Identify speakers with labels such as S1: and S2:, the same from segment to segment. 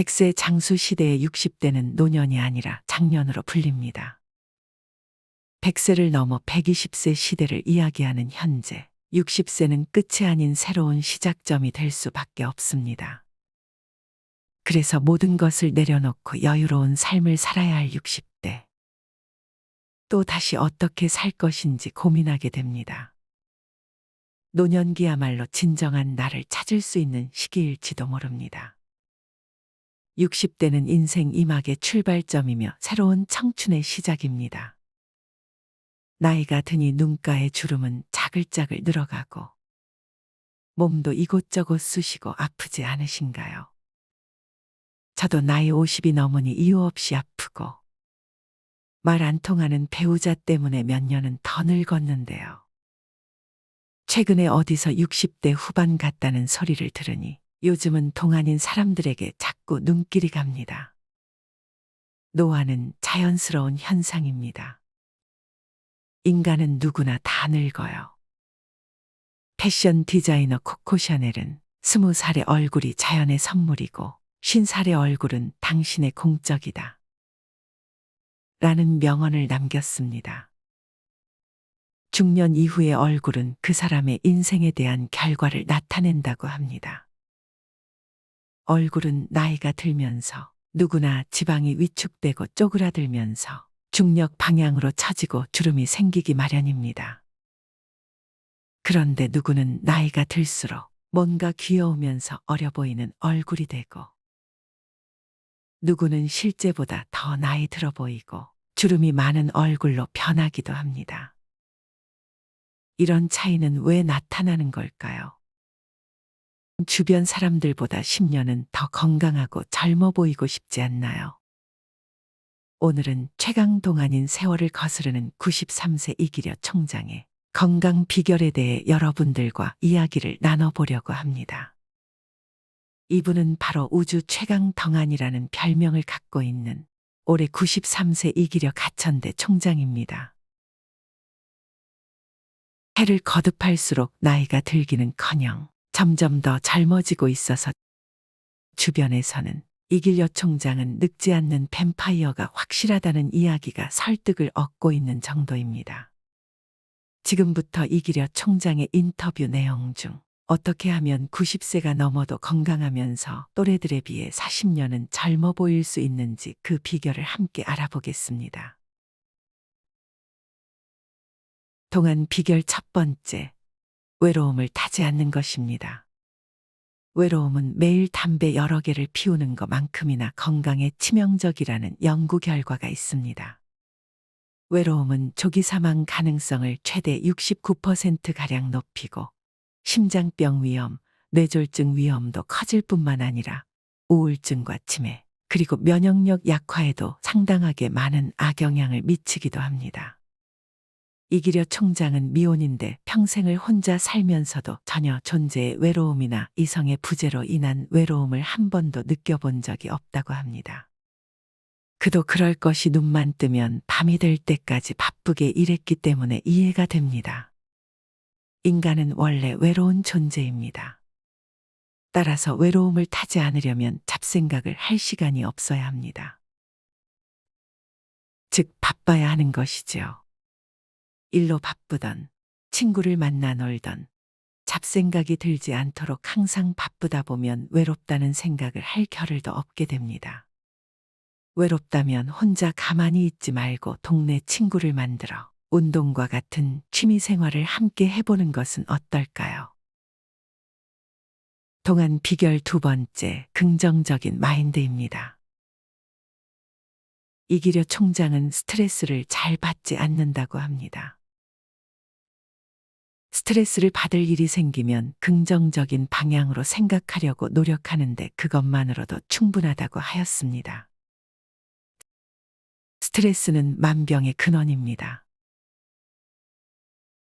S1: 100세 장수 시대의 60대는 노년이 아니라 장년으로 불립니다. 100세를 넘어 120세 시대를 이야기하는 현재, 60세는 끝이 아닌 새로운 시작점이 될 수밖에 없습니다. 그래서 모든 것을 내려놓고 여유로운 삶을 살아야 할 60대. 또 다시 어떻게 살 것인지 고민하게 됩니다. 노년기야말로 진정한 나를 찾을 수 있는 시기일지도 모릅니다. 60대는 인생 이막의 출발점이며 새로운 청춘의 시작입니다. 나이가 드니 눈가의 주름은 자글자글 늘어가고 몸도 이곳저곳 쑤시고 아프지 않으신가요? 저도 나이 50이 넘으니 이유 없이 아프고 말 안 통하는 배우자 때문에 몇 년은 더 늙었는데요. 최근에 어디서 60대 후반 같다는 소리를 들으니 요즘은 동안인 사람들에게 자꾸 눈길이 갑니다. 노화는 자연스러운 현상입니다. 인간은 누구나 다 늙어요. 패션 디자이너 코코 샤넬은 20살의 얼굴이 자연의 선물이고 50살의 얼굴은 당신의 공적이다. 라는 명언을 남겼습니다. 중년 이후의 얼굴은 그 사람의 인생에 대한 결과를 나타낸다고 합니다. 얼굴은 나이가 들면서 누구나 지방이 위축되고 쪼그라들면서 중력 방향으로 처지고 주름이 생기기 마련입니다. 그런데 누구는 나이가 들수록 뭔가 귀여우면서 어려 보이는 얼굴이 되고 누구는 실제보다 더 나이 들어 보이고 주름이 많은 얼굴로 변하기도 합니다. 이런 차이는 왜 나타나는 걸까요? 주변 사람들보다 10년은 더 건강하고 젊어 보이고 싶지 않나요? 오늘은 최강 동안인 세월을 거스르는 93세 이기려 총장의 건강 비결에 대해 여러분들과 이야기를 나눠보려고 합니다. 이분은 바로 우주 최강 덩한이라는 별명을 갖고 있는 올해 93세 이기려 가천대 총장입니다. 해를 거듭할수록 나이가 들기는커녕 점점 더 젊어지고 있어서 주변에서는 이길려 총장은 늙지 않는 뱀파이어가 확실하다는 이야기가 설득을 얻고 있는 정도입니다. 지금부터 이길려 총장의 인터뷰 내용 중 어떻게 하면 90세가 넘어도 건강하면서 또래들에 비해 40년은 젊어 보일 수 있는지 그 비결을 함께 알아보겠습니다. 동안 비결 첫 번째, 외로움을 타지 않는 것입니다. 외로움은 매일 담배 여러 개를 피우는 것만큼이나 건강에 치명적이라는 연구 결과가 있습니다. 외로움은 조기 사망 가능성을 최대 69%가량 높이고 심장병 위험, 뇌졸중 위험도 커질 뿐만 아니라 우울증과 치매, 그리고 면역력 약화에도 상당하게 많은 악영향을 미치기도 합니다. 이기려 총장은 미혼인데 평생을 혼자 살면서도 전혀 존재의 외로움이나 이성의 부재로 인한 외로움을 한 번도 느껴본 적이 없다고 합니다. 그도 그럴 것이 눈만 뜨면 밤이 될 때까지 바쁘게 일했기 때문에 이해가 됩니다. 인간은 원래 외로운 존재입니다. 따라서 외로움을 타지 않으려면 잡생각을 할 시간이 없어야 합니다. 즉 바빠야 하는 것이지요. 일로 바쁘던, 친구를 만나 놀던, 잡생각이 들지 않도록 항상 바쁘다 보면 외롭다는 생각을 할 겨를도 없게 됩니다. 외롭다면 혼자 가만히 있지 말고 동네 친구를 만들어 운동과 같은 취미 생활을 함께 해보는 것은 어떨까요? 동안 비결 두 번째, 긍정적인 마인드입니다. 이기려 총장은 스트레스를 잘 받지 않는다고 합니다. 스트레스를 받을 일이 생기면 긍정적인 방향으로 생각하려고 노력하는데 그것만으로도 충분하다고 하였습니다. 스트레스는 만병의 근원입니다.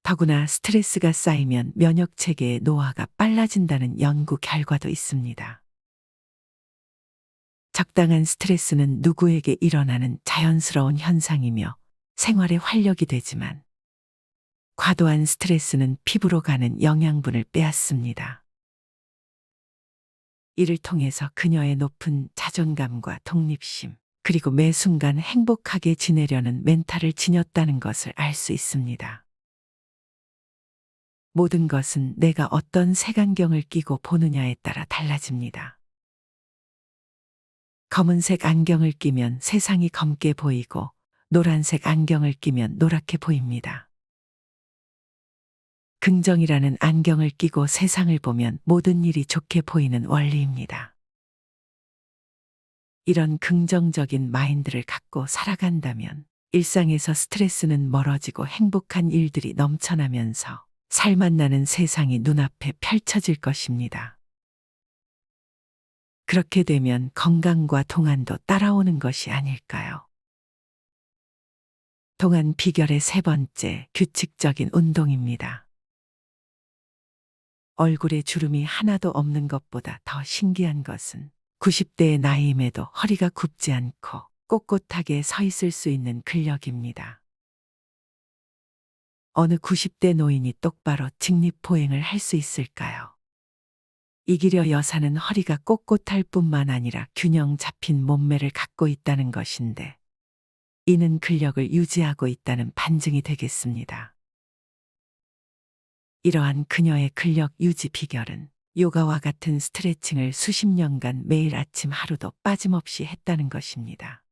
S1: 더구나 스트레스가 쌓이면 면역체계의 노화가 빨라진다는 연구 결과도 있습니다. 적당한 스트레스는 누구에게 일어나는 자연스러운 현상이며 생활의 활력이 되지만 과도한 스트레스는 피부로 가는 영양분을 빼앗습니다. 이를 통해서 그녀의 높은 자존감과 독립심, 그리고 매 순간 행복하게 지내려는 멘탈을 지녔다는 것을 알 수 있습니다. 모든 것은 내가 어떤 색안경을 끼고 보느냐에 따라 달라집니다. 검은색 안경을 끼면 세상이 검게 보이고 노란색 안경을 끼면 노랗게 보입니다. 긍정이라는 안경을 끼고 세상을 보면 모든 일이 좋게 보이는 원리입니다. 이런 긍정적인 마인드를 갖고 살아간다면 일상에서 스트레스는 멀어지고 행복한 일들이 넘쳐나면서 살맛나는 세상이 눈앞에 펼쳐질 것입니다. 그렇게 되면 건강과 동안도 따라오는 것이 아닐까요? 동안 비결의 세 번째, 규칙적인 운동입니다. 얼굴에 주름이 하나도 없는 것보다 더 신기한 것은 90대의 나이임에도 허리가 굽지 않고 꼿꼿하게 서 있을 수 있는 근력입니다. 어느 90대 노인이 똑바로 직립보행을 할 수 있을까요? 이기려 여사는 허리가 꼿꼿할 뿐만 아니라 균형 잡힌 몸매를 갖고 있다는 것인데, 이는 근력을 유지하고 있다는 반증이 되겠습니다. 이러한 그녀의 근력 유지 비결은 요가와 같은 스트레칭을 수십 년간 매일 아침 하루도 빠짐없이 했다는 것입니다.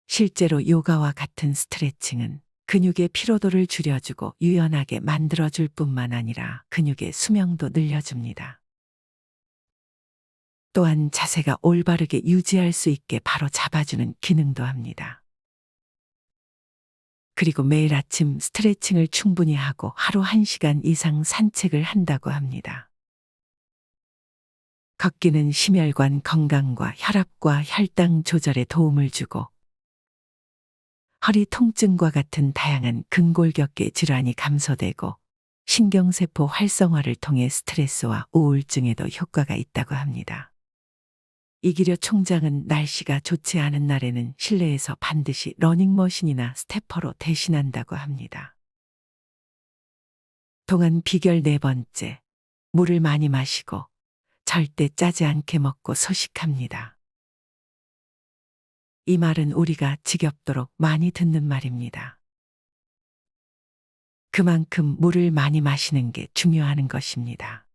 S1: 실제로 요가와 같은 스트레칭은 근육의 피로도를 줄여주고 유연하게 만들어줄 뿐만 아니라 근육의 수명도 늘려줍니다. 또한 자세가 올바르게 유지할 수 있게 바로 잡아주는 기능도 합니다. 그리고 매일 아침 스트레칭을 충분히 하고 하루 1시간 이상 산책을 한다고 합니다. 걷기는 심혈관 건강과 혈압과 혈당 조절에 도움을 주고 허리 통증과 같은 다양한 근골격계 질환이 감소되고 신경세포 활성화를 통해 스트레스와 우울증에도 효과가 있다고 합니다. 이기려 총장은 날씨가 좋지 않은 날에는 실내에서 반드시 러닝머신이나 스태퍼로 대신한다고 합니다. 동안 비결 네 번째, 물을 많이 마시고 절대 짜지 않게 먹고 소식합니다. 이 말은 우리가 지겹도록 많이 듣는 말입니다. 그만큼 물을 많이 마시는 게 중요한 것입니다.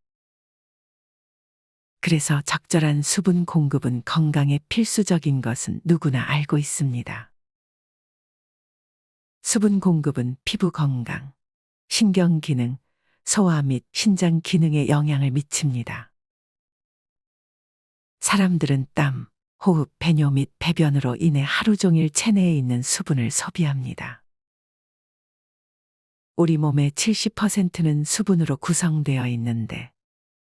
S1: 그래서 적절한 수분 공급은 건강에 필수적인 것은 누구나 알고 있습니다. 수분 공급은 피부 건강, 신경 기능, 소화 및 신장 기능에 영향을 미칩니다. 사람들은 땀, 호흡, 배뇨 및 배변으로 인해 하루 종일 체내에 있는 수분을 소비합니다. 우리 몸의 70%는 수분으로 구성되어 있는데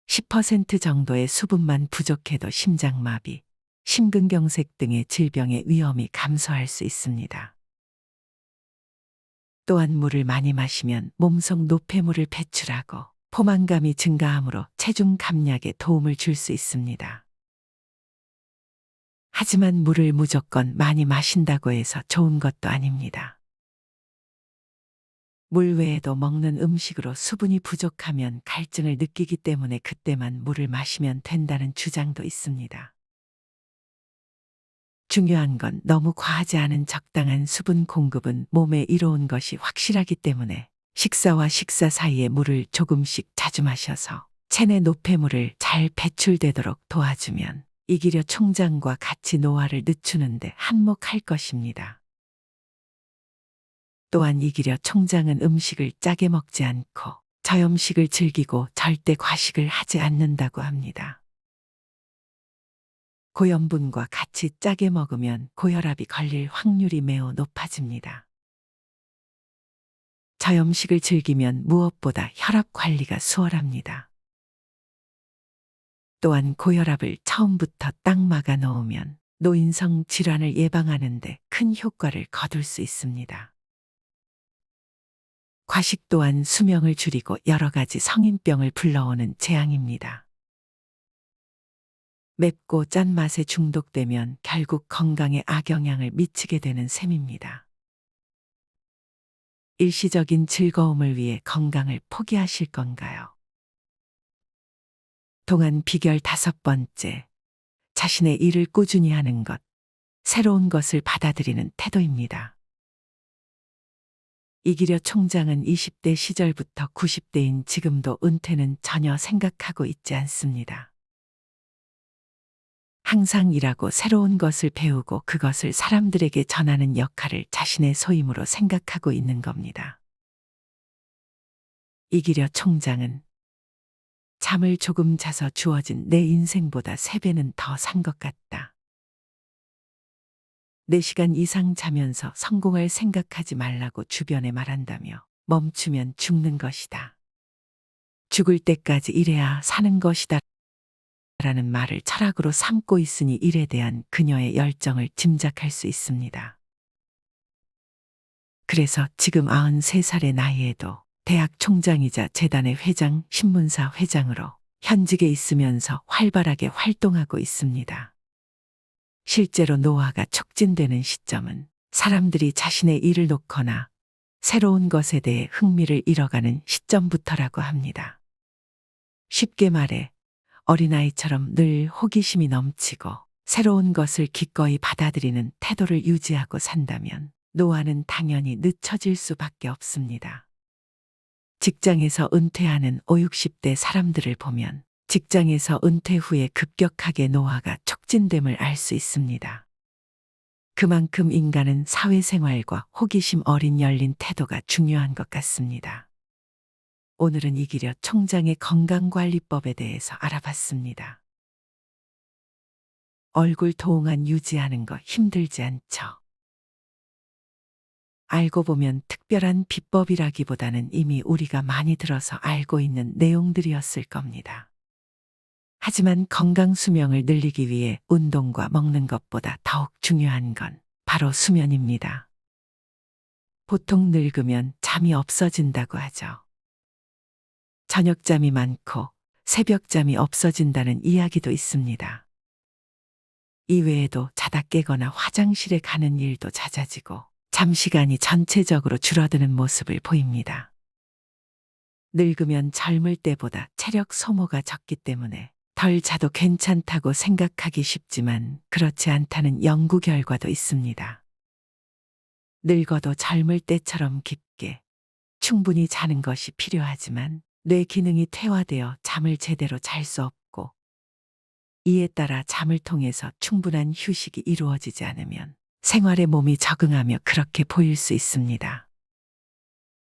S1: 10% 정도의 수분만 부족해도 심장마비, 심근경색 등의 질병의 위험이 감소할 수 있습니다. 또한 물을 많이 마시면 몸속 노폐물을 배출하고 포만감이 증가하므로 체중 감량에 도움을 줄 수 있습니다. 하지만 물을 무조건 많이 마신다고 해서 좋은 것도 아닙니다. 물 외에도 먹는 음식으로 수분이 부족하면 갈증을 느끼기 때문에 그때만 물을 마시면 된다는 주장도 있습니다. 중요한 건 너무 과하지 않은 적당한 수분 공급은 몸에 이로운 것이 확실하기 때문에 식사와 식사 사이에 물을 조금씩 자주 마셔서 체내 노폐물을 잘 배출되도록 도와주면 이기려 총장과 같이 노화를 늦추는데 한몫할 것입니다. 또한 이기려 총장은 음식을 짜게 먹지 않고 저염식을 즐기고 절대 과식을 하지 않는다고 합니다. 고염분과 같이 짜게 먹으면 고혈압이 걸릴 확률이 매우 높아집니다. 저염식을 즐기면 무엇보다 혈압 관리가 수월합니다. 또한 고혈압을 처음부터 딱 막아 놓으면 노인성 질환을 예방하는 데 큰 효과를 거둘 수 있습니다. 과식 또한 수명을 줄이고 여러 가지 성인병을 불러오는 재앙입니다. 맵고 짠 맛에 중독되면 결국 건강에 악영향을 미치게 되는 셈입니다. 일시적인 즐거움을 위해 건강을 포기하실 건가요? 동안 비결 5번째. 자신의 일을 꾸준히 하는 것, 새로운 것을 받아들이는 태도입니다. 이기려 총장은 20대 시절부터 90대인 지금도 은퇴는 전혀 생각하고 있지 않습니다. 항상 일하고 새로운 것을 배우고 그것을 사람들에게 전하는 역할을 자신의 소임으로 생각하고 있는 겁니다. 이기려 총장은 잠을 조금 자서 주어진 내 인생보다 3배는 더 산 것 같다. 4시간 이상 자면서 성공할 생각하지 말라고 주변에 말한다며 멈추면 죽는 것이다. 죽을 때까지 일해야 사는 것이다. 라는 말을 철학으로 삼고 있으니 일에 대한 그녀의 열정을 짐작할 수 있습니다. 그래서 지금 93살의 나이에도 대학 총장이자 재단의 회장, 신문사 회장으로 현직에 있으면서 활발하게 활동하고 있습니다. 실제로 노화가 촉진되는 시점은 사람들이 자신의 일을 놓거나 새로운 것에 대해 흥미를 잃어가는 시점부터라고 합니다. 쉽게 말해 어린아이처럼 늘 호기심이 넘치고 새로운 것을 기꺼이 받아들이는 태도를 유지하고 산다면 노화는 당연히 늦춰질 수밖에 없습니다. 직장에서 은퇴하는 50, 60대 사람들을 보면 직장에서 은퇴 후에 급격하게 노화가 촉진됨을 알 수 있습니다. 그만큼 인간은 사회생활과 호기심 어린 열린 태도가 중요한 것 같습니다. 오늘은 이기려 총장의 건강관리법에 대해서 알아봤습니다. 얼굴 동안 유지하는 거 힘들지 않죠? 알고 보면 특별한 비법이라기보다는 이미 우리가 많이 들어서 알고 있는 내용들이었을 겁니다. 하지만 건강 수명을 늘리기 위해 운동과 먹는 것보다 더욱 중요한 건 바로 수면입니다. 보통 늙으면 잠이 없어진다고 하죠. 저녁잠이 많고 새벽잠이 없어진다는 이야기도 있습니다. 이외에도 자다 깨거나 화장실에 가는 일도 잦아지고 잠시간이 전체적으로 줄어드는 모습을 보입니다. 늙으면 젊을 때보다 체력 소모가 적기 때문에 덜 자도 괜찮다고 생각하기 쉽지만 그렇지 않다는 연구 결과도 있습니다. 늙어도 젊을 때처럼 깊게 충분히 자는 것이 필요하지만 뇌 기능이 퇴화되어 잠을 제대로 잘 수 없고 이에 따라 잠을 통해서 충분한 휴식이 이루어지지 않으면 생활에 몸이 적응하며 그렇게 보일 수 있습니다.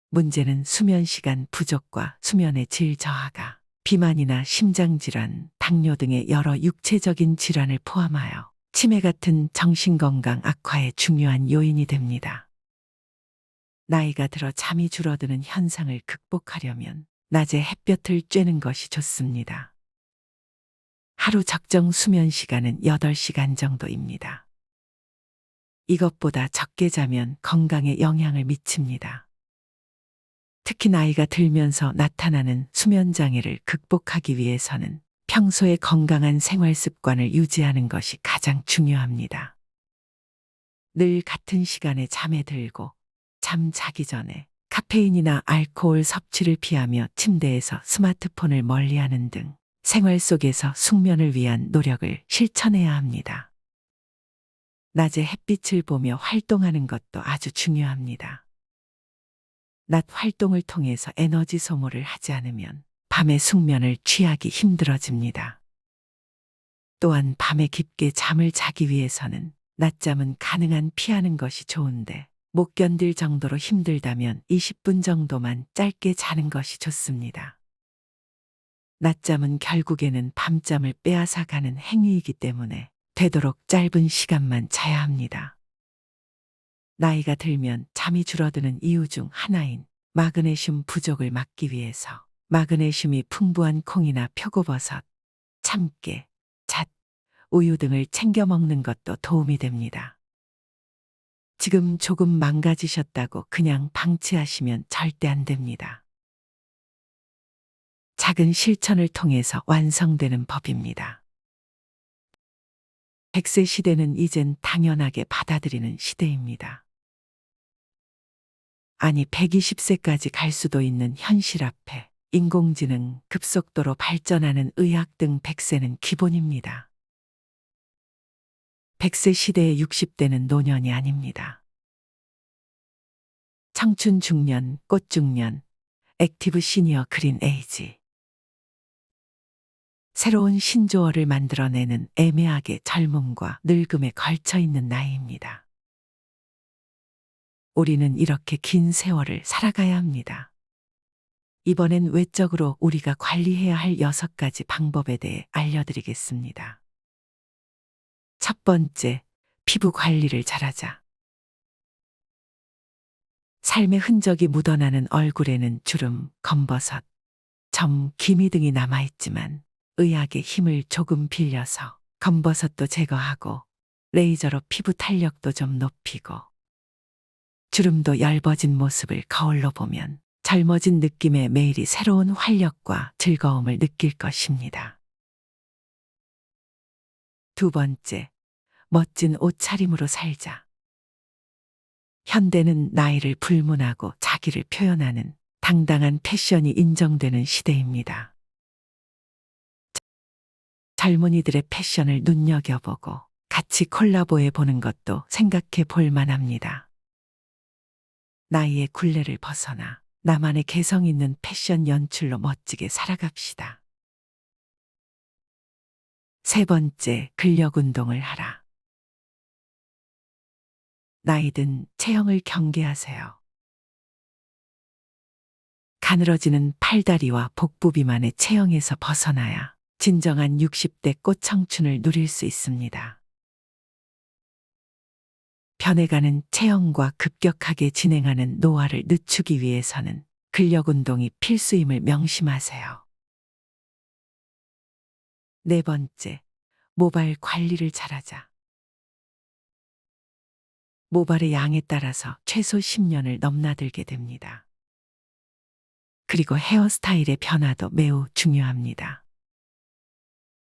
S1: 문제는 수면 시간 부족과 수면의 질 저하가 비만이나 심장질환, 당뇨 등의 여러 육체적인 질환을 포함하여 치매 같은 정신건강 악화의 중요한 요인이 됩니다. 나이가 들어 잠이 줄어드는 현상을 극복하려면 낮에 햇볕을 쬐는 것이 좋습니다. 하루 적정 수면 시간은 8시간 정도입니다. 이것보다 적게 자면 건강에 영향을 미칩니다. 특히 나이가 들면서 나타나는 수면 장애를 극복하기 위해서는 평소에 건강한 생활 습관을 유지하는 것이 가장 중요합니다. 늘 같은 시간에 잠에 들고 잠 자기 전에 카페인이나 알코올 섭취를 피하며 침대에서 스마트폰을 멀리하는 등 생활 속에서 숙면을 위한 노력을 실천해야 합니다. 낮에 햇빛을 보며 활동하는 것도 아주 중요합니다. 낮 활동을 통해서 에너지 소모를 하지 않으면 밤에 숙면을 취하기 힘들어집니다. 또한 밤에 깊게 잠을 자기 위해서는 낮잠은 가능한 피하는 것이 좋은데 못 견딜 정도로 힘들다면 20분 정도만 짧게 자는 것이 좋습니다. 낮잠은 결국에는 밤잠을 빼앗아 가는 행위이기 때문에 되도록 짧은 시간만 자야 합니다. 나이가 들면 잠이 줄어드는 이유 중 하나인 마그네슘 부족을 막기 위해서 마그네슘이 풍부한 콩이나 표고버섯, 참깨, 잣, 우유 등을 챙겨 먹는 것도 도움이 됩니다. 지금 조금 망가지셨다고 그냥 방치하시면 절대 안 됩니다. 작은 실천을 통해서 완성되는 법입니다. 100세 시대는 이젠 당연하게 받아들이는 시대입니다. 아니 120세까지 갈 수도 있는 현실 앞에 인공지능, 급속도로 발전하는 의학 등 100세는 기본입니다. 100세 시대의 60대는 노년이 아닙니다. 청춘 중년, 꽃 중년, 액티브 시니어 그린 에이지. 새로운 신조어를 만들어내는 애매하게 젊음과 늙음에 걸쳐 있는 나이입니다. 우리는 이렇게 긴 세월을 살아가야 합니다. 이번엔 외적으로 우리가 관리해야 할 6가지 방법에 대해 알려드리겠습니다. 첫 번째, 피부 관리를 잘하자. 삶의 흔적이 묻어나는 얼굴에는 주름, 검버섯, 점, 기미 등이 남아있지만 의학의 힘을 조금 빌려서 검버섯도 제거하고 레이저로 피부 탄력도 좀 높이고 주름도 엷어진 모습을 거울로 보면 젊어진 느낌의 매일이 새로운 활력과 즐거움을 느낄 것입니다. 두 번째, 멋진 옷차림으로 살자. 현대는 나이를 불문하고 자기를 표현하는 당당한 패션이 인정되는 시대입니다. 젊은이들의 패션을 눈여겨보고 같이 콜라보해 보는 것도 생각해 볼 만합니다. 나이의 굴레를 벗어나 나만의 개성 있는 패션 연출로 멋지게 살아갑시다. 세 번째, 근력 운동을 하라. 나이든 체형을 경계하세요. 가늘어지는 팔다리와 복부 비만의 체형에서 벗어나야 진정한 60대 꽃 청춘을 누릴 수 있습니다. 변해가는 체형과 급격하게 진행하는 노화를 늦추기 위해서는 근력 운동이 필수임을 명심하세요. 네 번째, 모발 관리를 잘하자. 모발의 양에 따라서 최소 10년을 넘나들게 됩니다. 그리고 헤어스타일의 변화도 매우 중요합니다.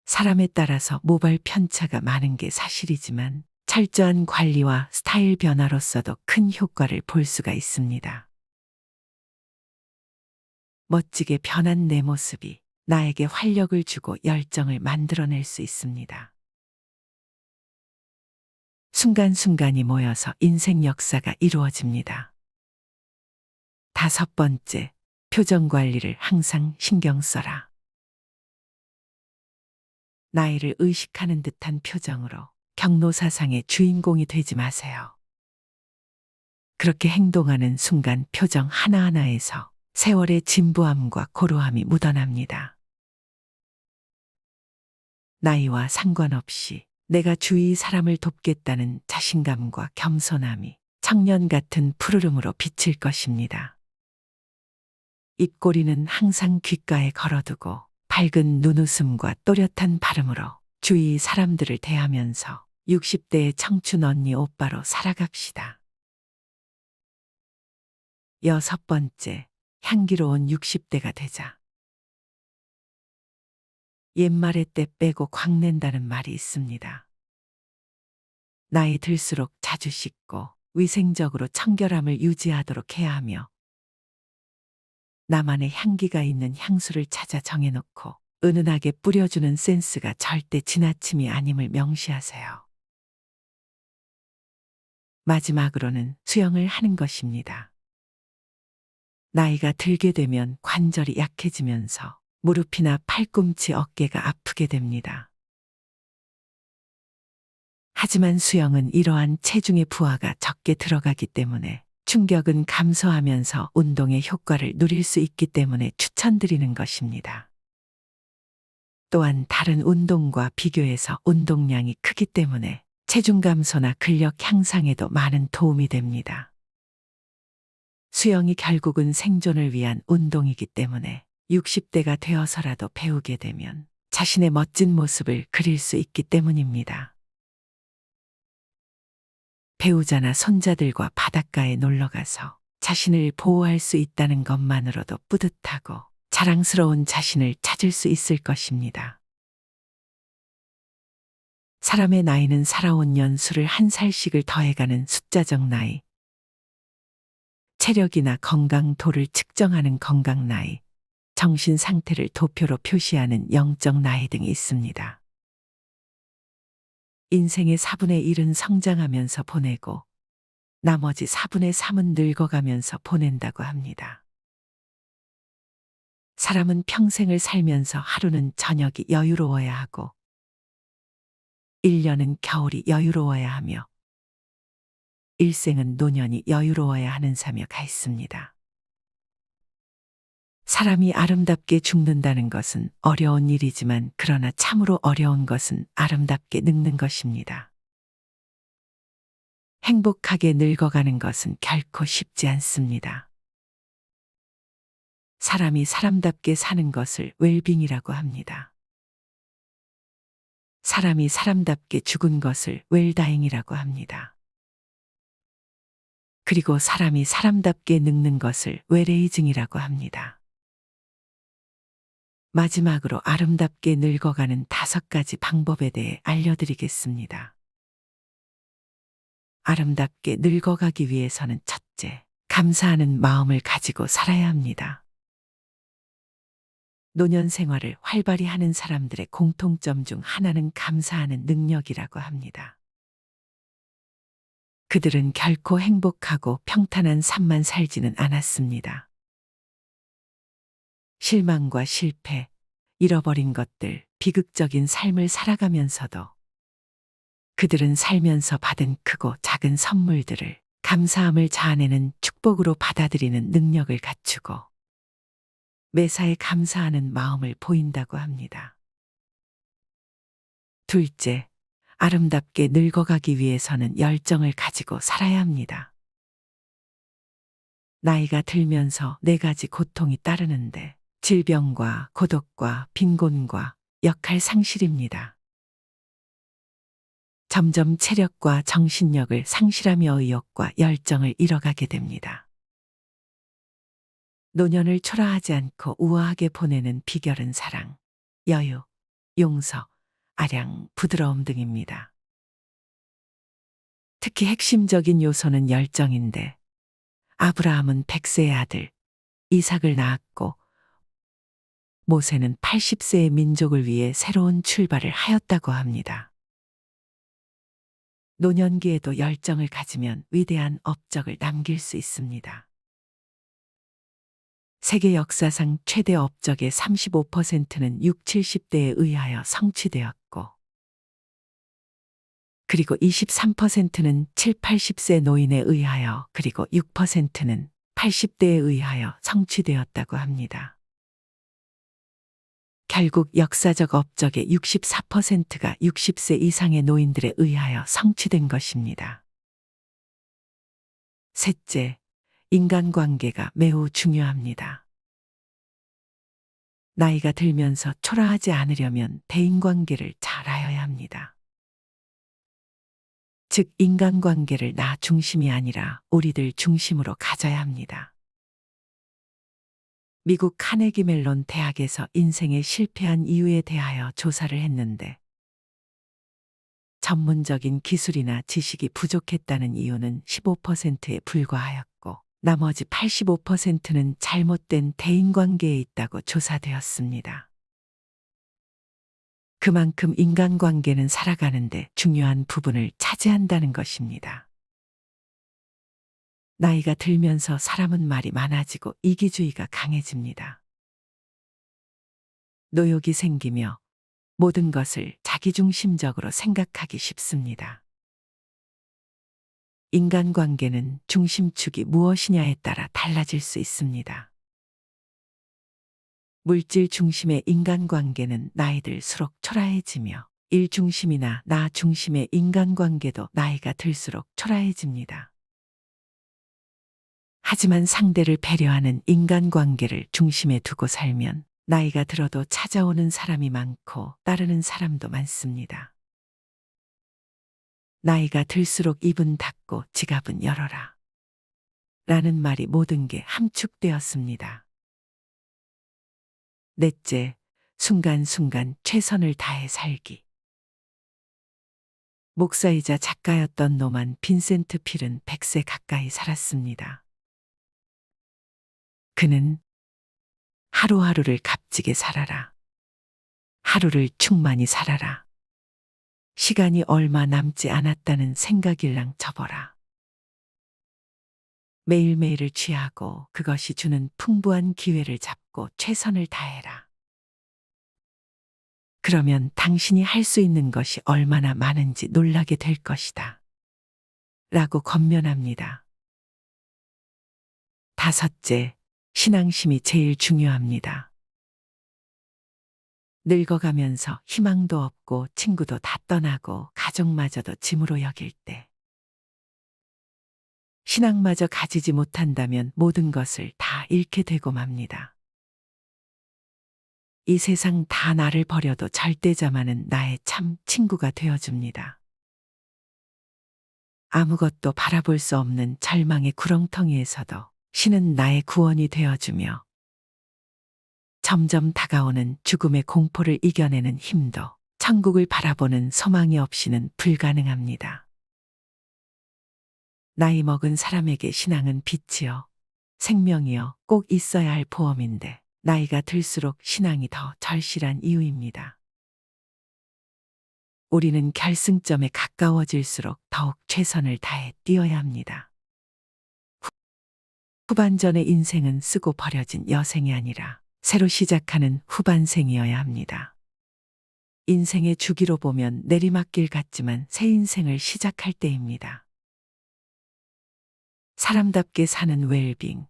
S1: 사람에 따라서 모발 편차가 많은 게 사실이지만 철저한 관리와 스타일 변화로서도 큰 효과를 볼 수가 있습니다. 멋지게 변한 내 모습이 나에게 활력을 주고 열정을 만들어낼 수 있습니다. 순간순간이 모여서 인생 역사가 이루어집니다. 다섯 번째, 표정 관리를 항상 신경 써라. 나이를 의식하는 듯한 표정으로 경로사상의 주인공이 되지 마세요. 그렇게 행동하는 순간 표정 하나하나에서 세월의 진부함과 고루함이 묻어납니다. 나이와 상관없이 내가 주위 사람을 돕겠다는 자신감과 겸손함이 청년 같은 푸르름으로 비칠 것입니다. 입꼬리는 항상 귓가에 걸어두고 밝은 눈웃음과 또렷한 발음으로 주위 사람들을 대하면서 60대의 청춘 언니 오빠로 살아갑시다. 여섯 번째, 향기로운 60대가 되자. 옛말에 때 빼고 광낸다는 말이 있습니다. 나이 들수록 자주 씻고 위생적으로 청결함을 유지하도록 해야 하며 나만의 향기가 있는 향수를 찾아 정해놓고 은은하게 뿌려주는 센스가 절대 지나침이 아님을 명시하세요. 마지막으로는 수영을 하는 것입니다. 나이가 들게 되면 관절이 약해지면서 무릎이나 팔꿈치, 어깨가 아프게 됩니다. 하지만 수영은 이러한 체중의 부하가 적게 들어가기 때문에 충격은 감소하면서 운동의 효과를 누릴 수 있기 때문에 추천드리는 것입니다. 또한 다른 운동과 비교해서 운동량이 크기 때문에 체중 감소나 근력 향상에도 많은 도움이 됩니다. 수영이 결국은 생존을 위한 운동이기 때문에 60대가 되어서라도 배우게 되면 자신의 멋진 모습을 그릴 수 있기 때문입니다. 배우자나 손자들과 바닷가에 놀러가서 자신을 보호할 수 있다는 것만으로도 뿌듯하고 자랑스러운 자신을 찾을 수 있을 것입니다. 사람의 나이는 살아온 연수를 한 살씩을 더해가는 숫자적 나이, 체력이나 건강도를 측정하는 건강 나이, 정신 상태를 도표로 표시하는 영적 나이 등이 있습니다. 인생의 4분의 1은 성장하면서 보내고 나머지 4분의 3은 늙어가면서 보낸다고 합니다. 사람은 평생을 살면서 하루는 저녁이 여유로워야 하고 1년은 겨울이 여유로워야 하며 일생은 노년이 여유로워야 하는 사며가 있습니다. 사람이 아름답게 죽는다는 것은 어려운 일이지만 그러나 참으로 어려운 것은 아름답게 늙는 것입니다. 행복하게 늙어가는 것은 결코 쉽지 않습니다. 사람이 사람답게 사는 것을 웰빙이라고 합니다. 사람이 사람답게 죽은 것을 웰다잉이라고 합니다. 그리고 사람이 사람답게 늙는 것을 웰에이징이라고 합니다. 마지막으로 아름답게 늙어가는 5가지 방법에 대해 알려드리겠습니다. 아름답게 늙어가기 위해서는 첫째, 감사하는 마음을 가지고 살아야 합니다. 노년 생활을 활발히 하는 사람들의 공통점 중 하나는 감사하는 능력이라고 합니다. 그들은 결코 행복하고 평탄한 삶만 살지는 않았습니다. 실망과 실패, 잃어버린 것들, 비극적인 삶을 살아가면서도 그들은 살면서 받은 크고 작은 선물들을 감사함을 자아내는 축복으로 받아들이는 능력을 갖추고 매사에 감사하는 마음을 보인다고 합니다. 둘째, 아름답게 늙어가기 위해서는 열정을 가지고 살아야 합니다. 나이가 들면서 4가지 고통이 따르는데 질병과 고독과 빈곤과 역할 상실입니다. 점점 체력과 정신력을 상실하며 의욕과 열정을 잃어가게 됩니다. 노년을 초라하지 않고 우아하게 보내는 비결은 사랑, 여유, 용서, 아량, 부드러움 등입니다. 특히 핵심적인 요소는 열정인데 아브라함은 100세의 아들 이삭을 낳았고 모세는 80세의 민족을 위해 새로운 출발을 하였다고 합니다. 노년기에도 열정을 가지면 위대한 업적을 남길 수 있습니다. 세계 역사상 최대 업적의 35%는 6, 70대에 의하여 성취되었고 그리고 23%는 7, 80세 노인에 의하여 그리고 6%는 80대에 의하여 성취되었다고 합니다. 결국 역사적 업적의 64%가 60세 이상의 노인들에 의하여 성취된 것입니다. 셋째, 인간관계가 매우 중요합니다. 나이가 들면서 초라하지 않으려면 대인관계를 잘하여야 합니다. 즉 인간관계를 나 중심이 아니라 우리들 중심으로 가져야 합니다. 미국 카네기 멜론 대학에서 인생에 실패한 이유에 대하여 조사를 했는데 전문적인 기술이나 지식이 부족했다는 이유는 15%에 불과하였고 나머지 85%는 잘못된 대인관계에 있다고 조사되었습니다. 그만큼 인간관계는 살아가는데 중요한 부분을 차지한다는 것입니다. 나이가 들면서 사람은 말이 많아지고 이기주의가 강해집니다. 노욕이 생기며 모든 것을 자기중심적으로 생각하기 쉽습니다. 인간관계는 중심축이 무엇이냐에 따라 달라질 수 있습니다. 물질 중심의 인간관계는 나이 들수록 초라해지며 일 중심이나 나 중심의 인간관계도 나이가 들수록 초라해집니다. 하지만 상대를 배려하는 인간관계를 중심에 두고 살면 나이가 들어도 찾아오는 사람이 많고 따르는 사람도 많습니다. 나이가 들수록 입은 닫고 지갑은 열어라. 라는 말이 모든 게 함축되었습니다. 넷째, 순간순간 최선을 다해 살기. 목사이자 작가였던 노만 빈센트 필은 100세 가까이 살았습니다. 그는 하루하루를 값지게 살아라. 하루를 충만히 살아라. 시간이 얼마 남지 않았다는 생각일랑 접어라. 매일매일을 취하고 그것이 주는 풍부한 기회를 잡고 최선을 다해라. 그러면 당신이 할 수 있는 것이 얼마나 많은지 놀라게 될 것이다. 라고 권면합니다. 다섯째, 신앙심이 제일 중요합니다. 늙어가면서 희망도 없고 친구도 다 떠나고 가족마저도 짐으로 여길 때, 신앙마저 가지지 못한다면 모든 것을 다 잃게 되고 맙니다. 이 세상 다 나를 버려도 절대자만은 나의 참 친구가 되어줍니다. 아무것도 바라볼 수 없는 절망의 구렁텅이에서도 신은 나의 구원이 되어주며 점점 다가오는 죽음의 공포를 이겨내는 힘도 천국을 바라보는 소망이 없이는 불가능합니다. 나이 먹은 사람에게 신앙은 빛이요, 생명이요, 꼭 있어야 할 보험인데 나이가 들수록 신앙이 더 절실한 이유입니다. 우리는 결승점에 가까워질수록 더욱 최선을 다해 뛰어야 합니다. 후반전의 인생은 쓰고 버려진 여생이 아니라 새로 시작하는 후반생이어야 합니다. 인생의 주기로 보면 내리막길 같지만 새 인생을 시작할 때입니다. 사람답게 사는 웰빙,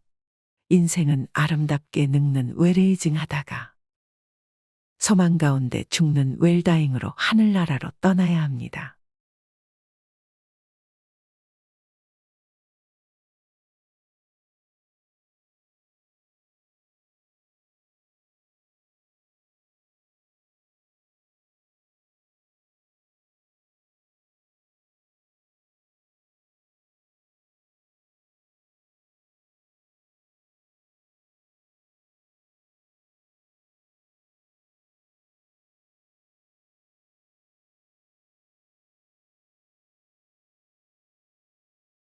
S1: 인생은 아름답게 늙는 웰에이징 하다가 소망 가운데 죽는 웰다잉으로 하늘나라로 떠나야 합니다.